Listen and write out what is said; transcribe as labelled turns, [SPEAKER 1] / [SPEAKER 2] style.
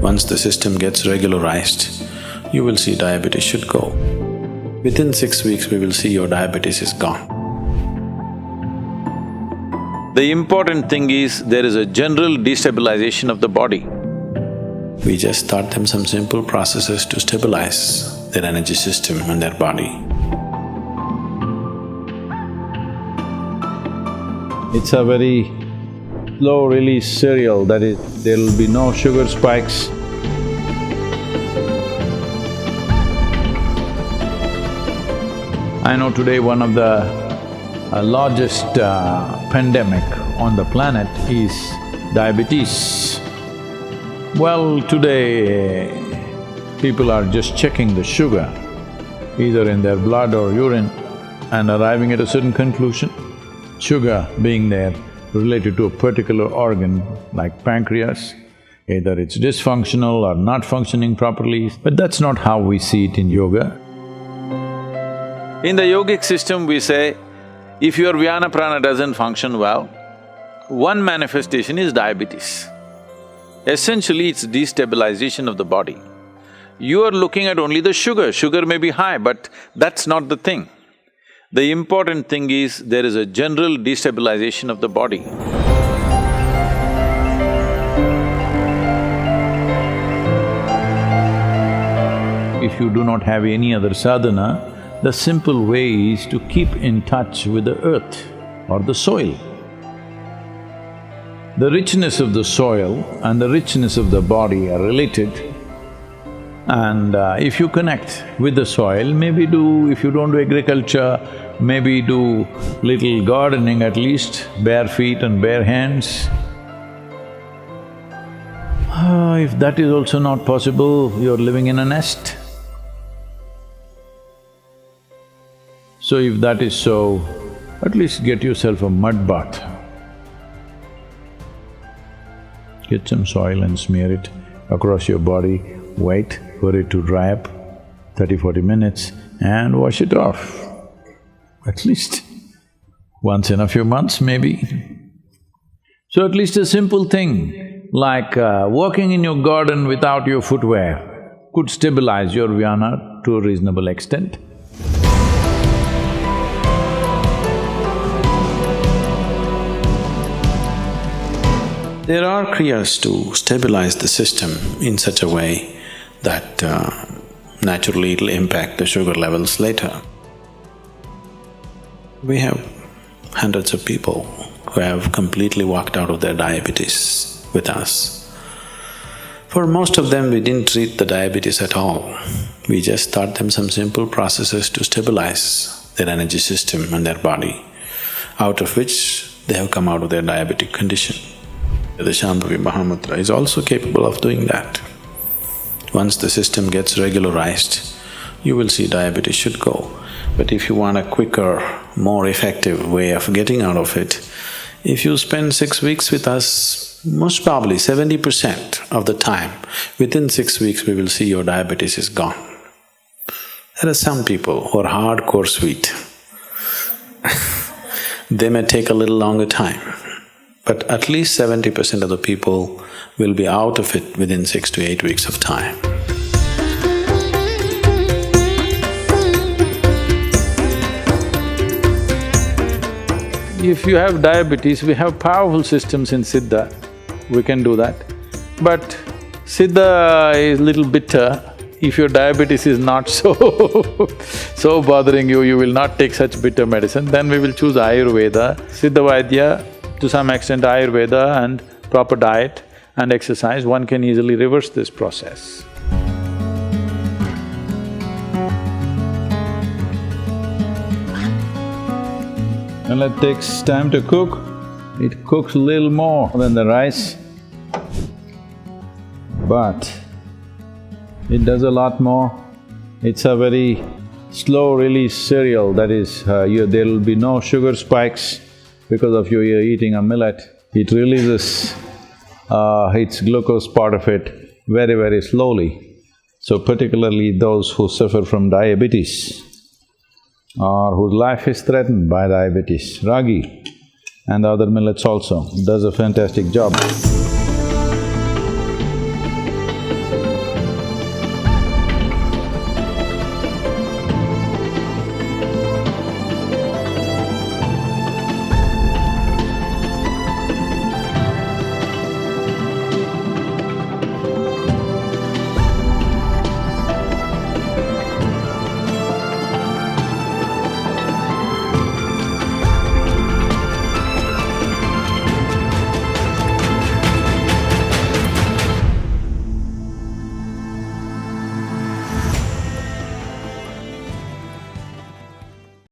[SPEAKER 1] Once the system gets regularized, you will see diabetes should go. Within 6 weeks, we will see your diabetes is gone.
[SPEAKER 2] The important thing is, there is a general destabilization of the body.
[SPEAKER 1] We just taught them some simple processes to stabilize their energy system and their body.
[SPEAKER 3] It's a very slow-release cereal, that is, there'll be no sugar spikes. I know today one of the largest pandemic on the planet is diabetes. Well, today people are just checking the sugar, either in their blood or urine, and arriving at a certain conclusion. Sugar being there related to a particular organ like pancreas, either it's dysfunctional or not functioning properly, but that's not how we see it in yoga.
[SPEAKER 2] In the yogic system, we say, if your Vyana Prana doesn't function well, one manifestation is diabetes. Essentially, it's destabilization of the body. You are looking at only the sugar. Sugar may be high, but that's not the thing. The important thing is, there is a general destabilization of the body.
[SPEAKER 3] If you do not have any other sadhana, the simple way is to keep in touch with the earth or the soil. The richness of the soil and the richness of the body are related, and if you connect with the soil, maybe if you don't do agriculture, maybe do little gardening at least, bare feet and bare hands. If that is also not possible, you're living in a nest. So if that is so, at least get yourself a mud bath. Get some soil and smear it across your body, wait for it to dry up 30-40 minutes and wash it off. At least once in a few months, maybe. So at least a simple thing like walking in your garden without your footwear could stabilize your Vyana to a reasonable extent.
[SPEAKER 1] There are kriyas to stabilize the system in such a way that naturally it'll impact the sugar levels later. We have hundreds of people who have completely walked out of their diabetes with us. For most of them, we didn't treat the diabetes at all. We just taught them some simple processes to stabilize their energy system and their body, out of which they have come out of their diabetic condition. The Shambhavi Mahamudra is also capable of doing that. Once the system gets regularized, you will see diabetes should go. But if you want a quicker, more effective way of getting out of it, if you spend 6 weeks with us, most probably 70% of the time, within 6 weeks we will see your diabetes is gone. There are some people who are hardcore sweet. They may take a little longer time, but at least 70% of the people will be out of it within 6 to 8 weeks of time.
[SPEAKER 3] If you have diabetes, we have powerful systems in Siddha, we can do that. But Siddha is little bitter. If your diabetes is not so bothering you, you will not take such bitter medicine, then we will choose Ayurveda, Siddha Vaidya, to some extent Ayurveda and proper diet and exercise, one can easily reverse this process. When it takes time to cook, it cooks a little more than the rice, but it does a lot more. It's a very slow-release cereal, that is, there'll be no sugar spikes because of you eating a millet. It releases its glucose part of it very, very slowly. So particularly those who suffer from diabetes or whose life is threatened by diabetes, ragi and other millets also does a fantastic job.